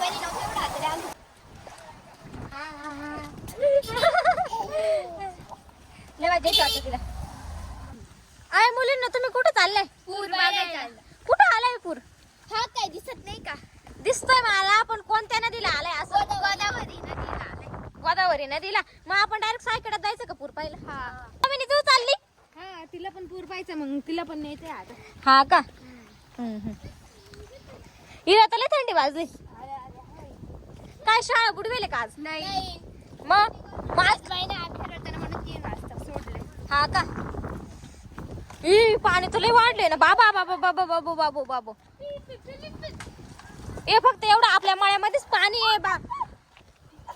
पहिली नव्हती एवढं आता आलो. लय मजा येते वाटतं तिला. आय मुलींना तुम्ही कुठं चाललाय? पूर बघायला. कुठं आलाय पूर? हा काय दिसत नाही का? दिसतोय मला, पण कोणत्या नदीला आलाय? असं गोदावरी नदीला आलाय. गोदावरी नदीला. मग आपण डायरेक्ट सायकडे जायचं का पूर पाहिलं? हा आम्ही तू चालली? हा तिला पण पूर पाहायचा मग तिला पण न्यायचंय आता. हा का? हिला तर लय थंडी वाजली. काय शाळा बुडवेले का आज? नाही मग आज महिना अखेर होता ना म्हणून 3 वाजता सोडलंय. हा का? ई पाणी तर लय वाढले ना बाबा बाबा बाबा बाबू बाबू बाबू. हे फक्त एवढं आपल्या मळ्यामध्येच पाणी आहे बा.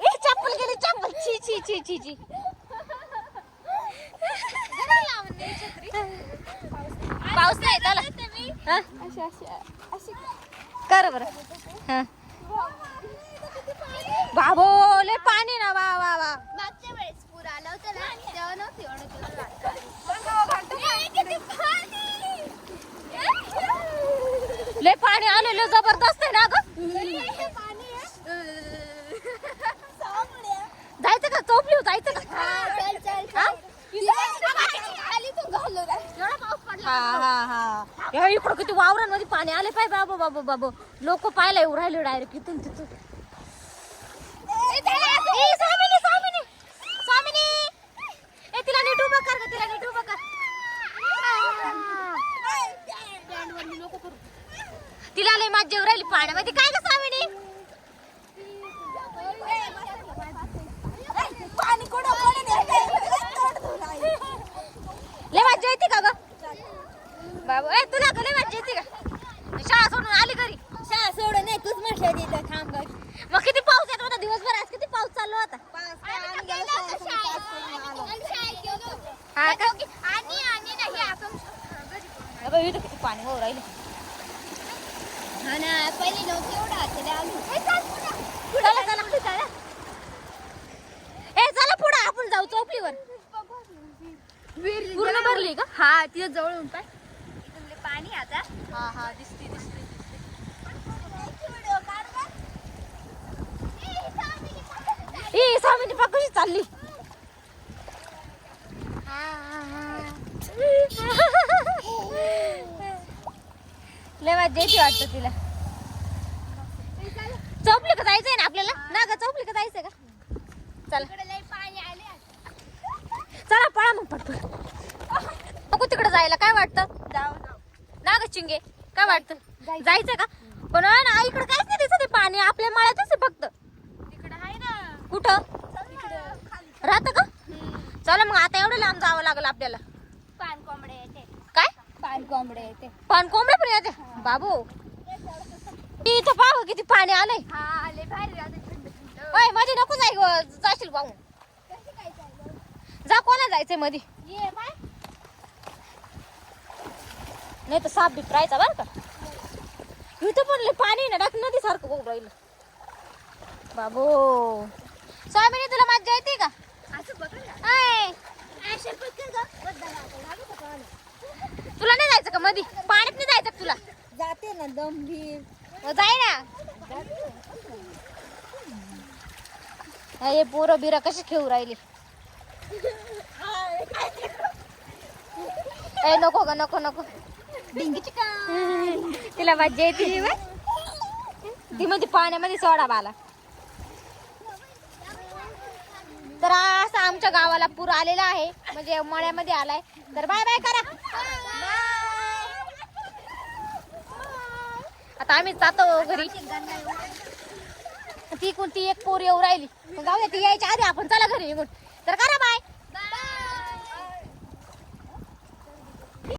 ए चप्पल गेली चप्पल. छी छी छी छी छी. पाऊस नाही त्याला. हा? कर बरं. हा. बाबो लय पाणी ना वा वा वा. मागच्या वेळेस पूर आला होता ना तेव्हा नव्हती एवढं तेवढं. लय पाणी आलेलं जबरदस्त आहे ना ग. जायचं का चोपली जायचं का? हा हा हा. इकडं किती वावरांमध्ये पाणी आले पाय बाबू बाबू बाबू. लोक पाहायला येऊ राहिले डायरेक्ट इथून तिथून. स्वामिनी स्वामिनी स्वामिनी. ए तिला नीट उभं कर ग. तिला नीट उभं कर. तिला लय मज्जा येऊ राहिली पाण्यामध्ये. काय ग स्वामिनी? लय मज्जा येते का ग बाबू? ए तुला का लय मज्जा येते का? शाळा सोडून आली घरी? शाळा सोडून नाही तूच म्हटलं तिथं थांब. मग किती पाऊस येत होता दिवसभर? आज किती पाऊस चालू होता? हा का? अगं इथं किती पाणी होऊ राहिलं. हा ना पहिली नव्हती एवढं आता आलो. चला चला. ए चला पुढे आपण जाऊ चौपलीवर. पूर्ण भरली का? हा तिथं जवळून पाय इथून पाणी आता. हा हा दिसते दिसते. ए स्वामीनी पा कशी चालली? लय मजा येते वाटतं तिला. चौपली का जायचंय ना आपल्याला? ना ग चौपली का जायचंय का? चला पाणी आले. चला पळा मग पटकन. नको तिकडे जायला. काय वाटतं? जाऊ ना ग चिंगे काय वाटतं? जायचं का? पण ना इकडे काहीच नाही दिसत. पाणी आपल्या मळ्यातच आहे फक्त. तिकडे आहे ना. कुठं राहतं का? चला मग आता एवढं लांब जावं लागलं आपल्याला. पान कोंबडे येते. काय? पान कोंबडे येते. पान कोंबडे पण येते बाबू. इथं पाहू किती पाणी आलंय. हा आले भारी राहते थंड थंड. ओय मध्ये नको जाय ग. जाशील पाहून. कशी काय चाललं? जा कोणा जायचंय मध्ये? ये बाय. नाही तर साप बीप राहायचा बरं का. इथं पण लय पाणी ना डाक नदी सारखं होऊन राहिलं बाबू. स्वामिनी तुला मज्जा येते का? असं बघ ना. ऐ, अशा पटकन ग. बद्दल लागत होता. तुला नाही जायचं का मध्ये? पाण्यात नाही जायचं का तुला? जाते ना दमभीर. जाय ना. हे पोरं बिरं कशी खेळू राहिली. ए नको ग नको नको. डिंगीची का? तिला मज्जा येते. ती मध्ये पाण्यामध्ये सोडा बाला. तर असं आमच्या गावाला पूर आलेला आहे. म्हणजे मळ्यामध्ये आलाय. तर बाय बाय करा. आता आम्ही जातो घरी. ती कोणती एक पोर येऊ राहिली. जाऊ दे ती यायच्या आधी आपण चला घरी निघून. तर करा बाय.